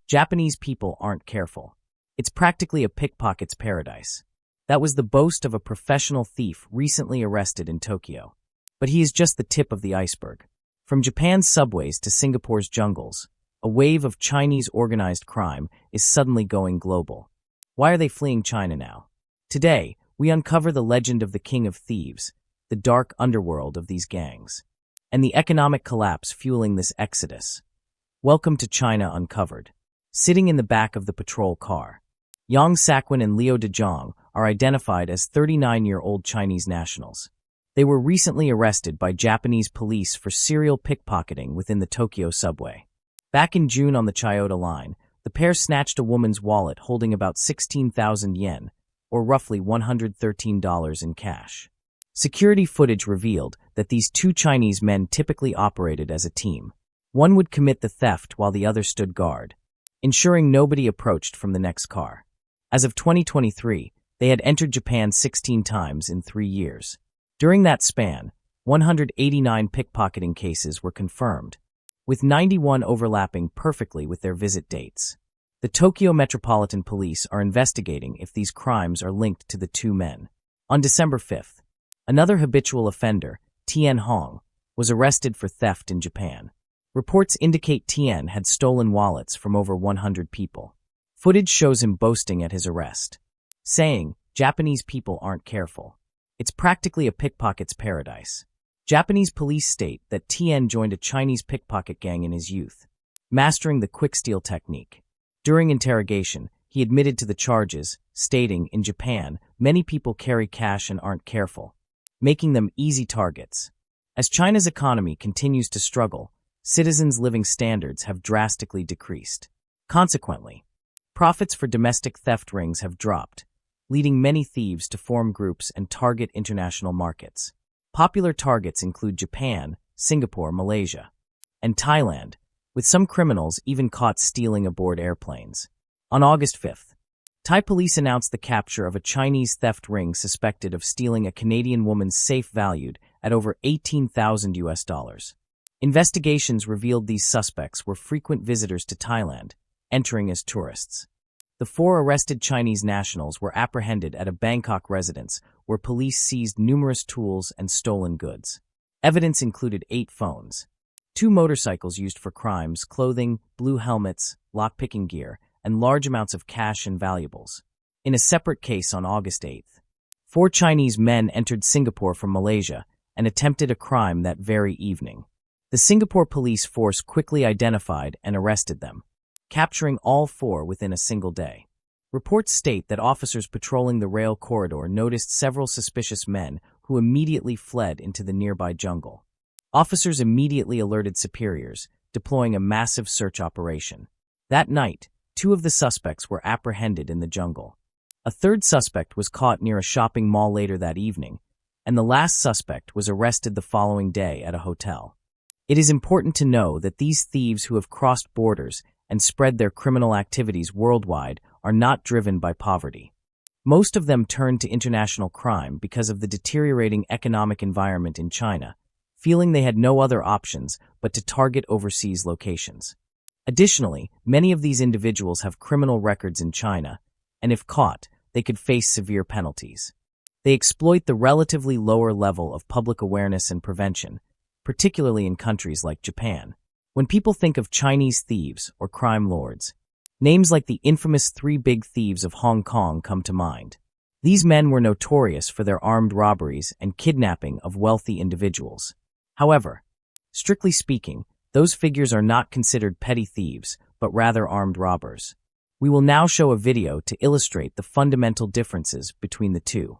Japanese people aren't careful. It's practically a pickpocket's paradise. That was the boast of a professional thief recently arrested in Tokyo. But he is just the tip of the iceberg. From Japan's subways to Singapore's jungles, a wave of Chinese organized crime is suddenly going global. Why are they fleeing China now? Today, we uncover the legend of the King of Thieves, the dark underworld of these gangs, and the economic collapse fueling this exodus. Welcome to China Uncovered. Sitting in the back of the patrol car, Yang Sakwin and Liu Dezhong are identified as 39-year-old Chinese nationals. They were recently arrested by Japanese police for serial pickpocketing within the Tokyo subway. Back in June on the Chiyoda line, the pair snatched a woman's wallet holding about 16,000 yen, or roughly $113 in cash. Security footage revealed that these two Chinese men typically operated as a team. One would commit the theft while the other stood guard, ensuring nobody approached from the next car. As of 2023, they had entered Japan 16 times in 3 years. During that span, 189 pickpocketing cases were confirmed, with 91 overlapping perfectly with their visit dates. The Tokyo Metropolitan Police are investigating if these crimes are linked to the two men. On December 5th, another habitual offender, Huang, was arrested for theft in Japan. Reports indicate Tian had stolen wallets from over 100 people. Footage shows him boasting at his arrest, saying, "Japanese people aren't careful. It's practically a pickpocket's paradise." Japanese police state that Tian joined a Chinese pickpocket gang in his youth, mastering the quick steal technique. During interrogation, he admitted to the charges, stating, "In Japan, many people carry cash and aren't careful, making them easy targets." As China's economy continues to struggle, citizens' living standards have drastically decreased. Consequently, profits for domestic theft rings have dropped, leading many thieves to form groups and target international markets. Popular targets include Japan, Singapore, Malaysia, and Thailand, with some criminals even caught stealing aboard airplanes. On August 5th, Thai police announced the capture of a Chinese theft ring suspected of stealing a Canadian woman's safe valued at over $18,000. Investigations revealed these suspects were frequent visitors to Thailand, entering as tourists. The 4 arrested Chinese nationals were apprehended at a Bangkok residence where police seized numerous tools and stolen goods. Evidence included 8 phones, 2 motorcycles used for crimes, clothing, blue helmets, lockpicking gear, and large amounts of cash and valuables. In a separate case on August 8th, 4 Chinese men entered Singapore from Malaysia and attempted a crime that very evening. The Singapore police force quickly identified and arrested them, capturing all 4 within a single day. Reports state that officers patrolling the rail corridor noticed several suspicious men who immediately fled into the nearby jungle. Officers immediately alerted superiors, deploying a massive search operation. That night, 2 of the suspects were apprehended in the jungle. A third suspect was caught near a shopping mall later that evening, and the last suspect was arrested the following day at a hotel. It is important to know that these thieves who have crossed borders and spread their criminal activities worldwide are not driven by poverty. Most of them turned to international crime because of the deteriorating economic environment in China, feeling they had no other options but to target overseas locations. Additionally, many of these individuals have criminal records in China, and if caught, they could face severe penalties. They exploit the relatively lower level of public awareness and prevention, particularly in countries like Japan. When people think of Chinese thieves or crime lords, names like the infamous 3 big thieves of Hong Kong come to mind. These men were notorious for their armed robberies and kidnapping of wealthy individuals. However, strictly speaking, those figures are not considered petty thieves, but rather armed robbers. We will now show a video to illustrate the fundamental differences between the two.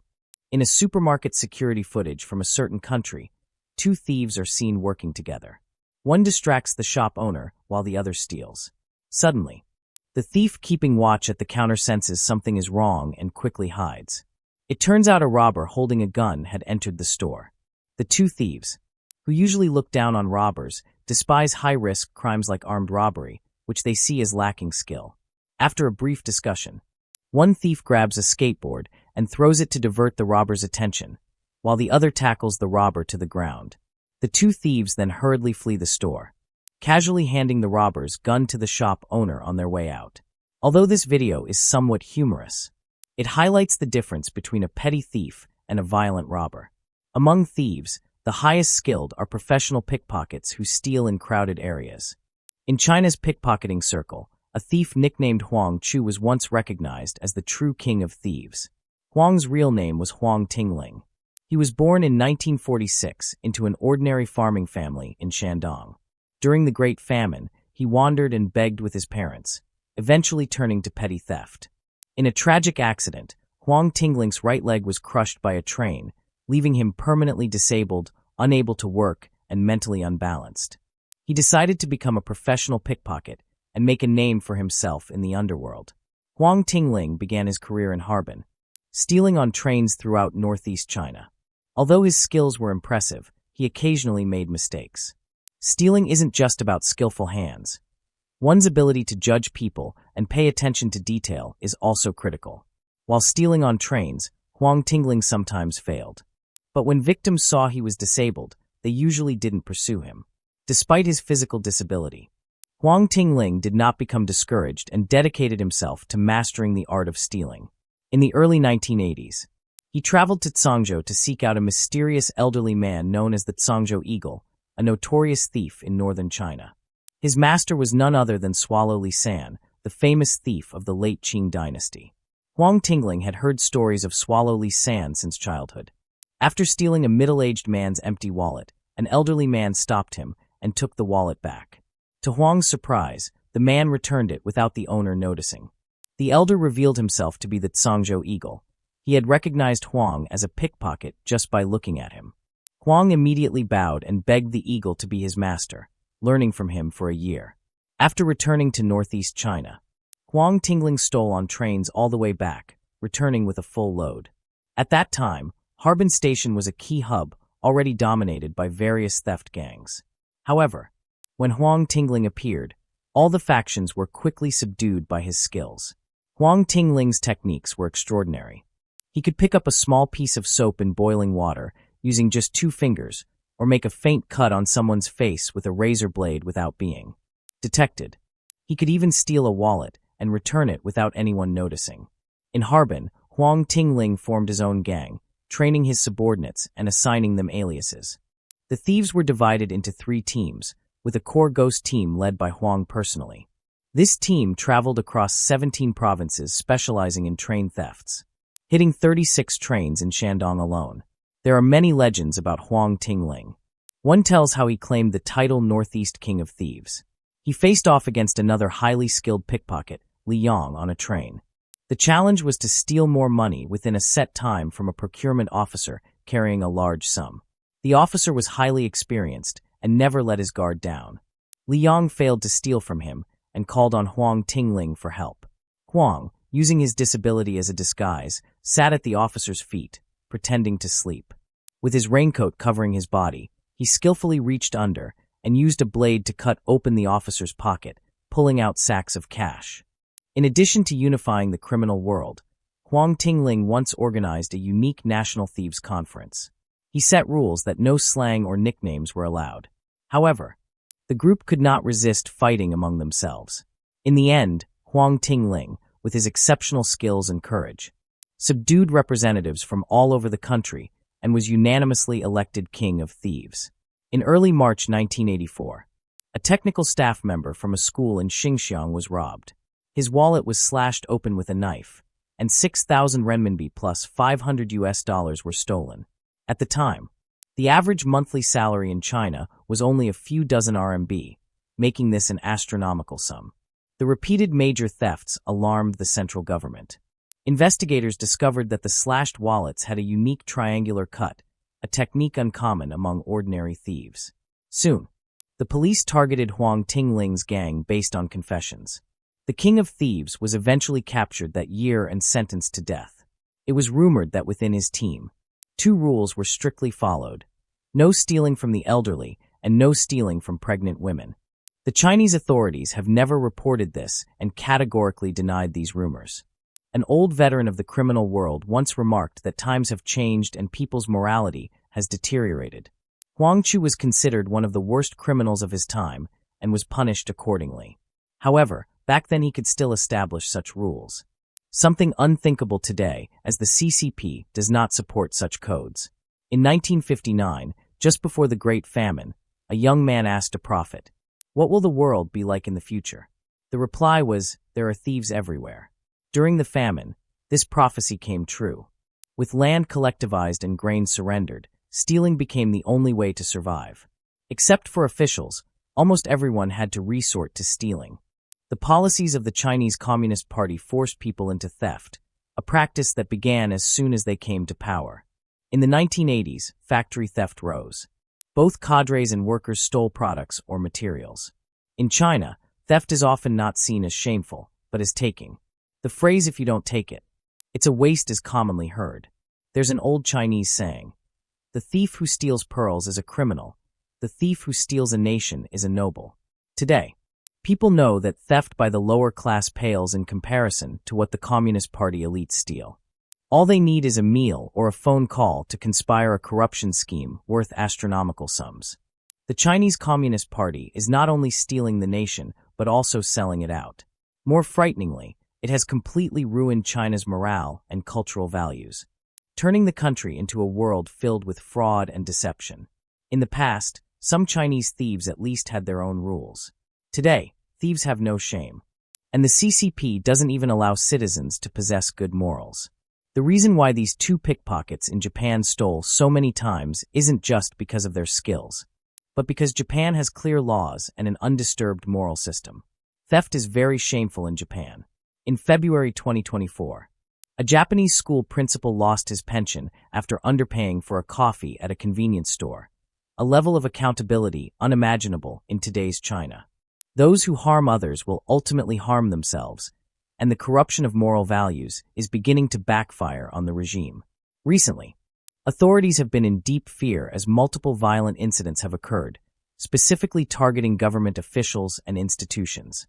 In a supermarket security footage from a certain country, 2 thieves are seen working together. One distracts the shop owner while the other steals. Suddenly, the thief keeping watch at the counter senses something is wrong and quickly hides. It turns out a robber holding a gun had entered the store. The 2 thieves, who usually look down on robbers, despise high-risk crimes like armed robbery, which they see as lacking skill. After a brief discussion, one thief grabs a skateboard and throws it to divert the robber's attention, while the other tackles the robber to the ground. The 2 thieves then hurriedly flee the store, casually handing the robber's gun to the shop owner on their way out. Although this video is somewhat humorous, it highlights the difference between a petty thief and a violent robber. Among thieves, the highest skilled are professional pickpockets who steal in crowded areas. In China's pickpocketing circle, a thief nicknamed Huang was once recognized as the true king of thieves. Huang's real name was Huang Tingling. He was born in 1946 into an ordinary farming family in Shandong. During the Great Famine, he wandered and begged with his parents, eventually turning to petty theft. In a tragic accident, Huang Tingling's right leg was crushed by a train, leaving him permanently disabled, unable to work, and mentally unbalanced. He decided to become a professional pickpocket and make a name for himself in the underworld. Huang Tingling began his career in Harbin, stealing on trains throughout northeast China. Although his skills were impressive, he occasionally made mistakes. Stealing isn't just about skillful hands. One's ability to judge people and pay attention to detail is also critical. While stealing on trains, Huang Tingling sometimes failed. But when victims saw he was disabled, they usually didn't pursue him. Despite his physical disability, Huang Tingling did not become discouraged and dedicated himself to mastering the art of stealing. In the early 1980s, he traveled to Zhangzhou to seek out a mysterious elderly man known as the Zhangzhou Eagle, a notorious thief in northern China. His master was none other than Swallow Lisan, the famous thief of the late Qing dynasty. Huang Tingling had heard stories of Swallow Lisan since childhood. After stealing a middle-aged man's empty wallet, an elderly man stopped him and took the wallet back. To Huang's surprise, the man returned it without the owner noticing. The elder revealed himself to be the Zhangzhou Eagle. He had recognized Huang as a pickpocket just by looking at him. Huang immediately bowed and begged the eagle to be his master, learning from him for a year. After returning to northeast China, Huang Tingling stole on trains all the way back, returning with a full load. At that time, Harbin Station was a key hub, already dominated by various theft gangs. However, when Huang Tingling appeared, all the factions were quickly subdued by his skills. Huang Tingling's techniques were extraordinary. He could pick up a small piece of soap in boiling water using just 2 fingers, or make a faint cut on someone's face with a razor blade without being detected. He could even steal a wallet and return it without anyone noticing. In Harbin, Huang Tingling formed his own gang, training his subordinates and assigning them aliases. The thieves were divided into 3 teams, with a core ghost team led by Huang personally. This team traveled across 17 provinces specializing in train thefts, hitting 36 trains in Shandong alone. There are many legends about Huang Tingling. One tells how he claimed the title Northeast King of Thieves. He faced off against another highly skilled pickpocket, Liang, on a train. The challenge was to steal more money within a set time from a procurement officer carrying a large sum. The officer was highly experienced and never let his guard down. Liang failed to steal from him and called on Huang Tingling for help. Huang, using his disability as a disguise, sat at the officer's feet, pretending to sleep. With his raincoat covering his body, he skillfully reached under and used a blade to cut open the officer's pocket, pulling out sacks of cash. In addition to unifying the criminal world, Huang Tingling once organized a unique national thieves conference. He set rules that no slang or nicknames were allowed. However, the group could not resist fighting among themselves. In the end, Huang Tingling, with his exceptional skills and courage, subdued representatives from all over the country and was unanimously elected King of Thieves. In early March 1984, a technical staff member from a school in Xinjiang was robbed. His wallet was slashed open with a knife, and 6,000 renminbi plus $500 were stolen. At the time, the average monthly salary in China was only a few dozen RMB, making this an astronomical sum. The repeated major thefts alarmed the central government. Investigators discovered that the slashed wallets had a unique triangular cut, a technique uncommon among ordinary thieves. Soon, the police targeted Huang Tingling's gang based on confessions. The King of Thieves was eventually captured that year and sentenced to death. It was rumored that within his team, 2 rules were strictly followed: no stealing from the elderly and no stealing from pregnant women. The Chinese authorities have never reported this and categorically denied these rumors. An old veteran of the criminal world once remarked that times have changed and people's morality has deteriorated. Huang was considered one of the worst criminals of his time and was punished accordingly. However, back then he could still establish such rules. Something unthinkable today, as the CCP does not support such codes. In 1959, just before the Great Famine, a young man asked a prophet, "What will the world be like in the future?" The reply was, "There are thieves everywhere." During the famine, this prophecy came true. With land collectivized and grain surrendered, stealing became the only way to survive. Except for officials, almost everyone had to resort to stealing. The policies of the Chinese Communist Party forced people into theft, a practice that began as soon as they came to power. In the 1980s, factory theft rose. Both cadres and workers stole products or materials. In China, theft is often not seen as shameful, but as taking. The phrase "if you don't take it, it's a waste" is commonly heard. There's an old Chinese saying, "The thief who steals pearls is a criminal. The thief who steals a nation is a noble." Today, people know that theft by the lower class pales in comparison to what the Communist Party elites steal. All they need is a meal or a phone call to conspire a corruption scheme worth astronomical sums. The Chinese Communist Party is not only stealing the nation, but also selling it out. More frighteningly, it has completely ruined China's morale and cultural values, turning the country into a world filled with fraud and deception. In the past, some Chinese thieves at least had their own rules. Today, thieves have no shame. And the CCP doesn't even allow citizens to possess good morals. The reason why these two pickpockets in Japan stole so many times isn't just because of their skills, but because Japan has clear laws and an undisturbed moral system. Theft is very shameful in Japan. In February 2024, a Japanese school principal lost his pension after underpaying for a coffee at a convenience store, a level of accountability unimaginable in today's China. Those who harm others will ultimately harm themselves, and the corruption of moral values is beginning to backfire on the regime. Recently, authorities have been in deep fear as multiple violent incidents have occurred, specifically targeting government officials and institutions.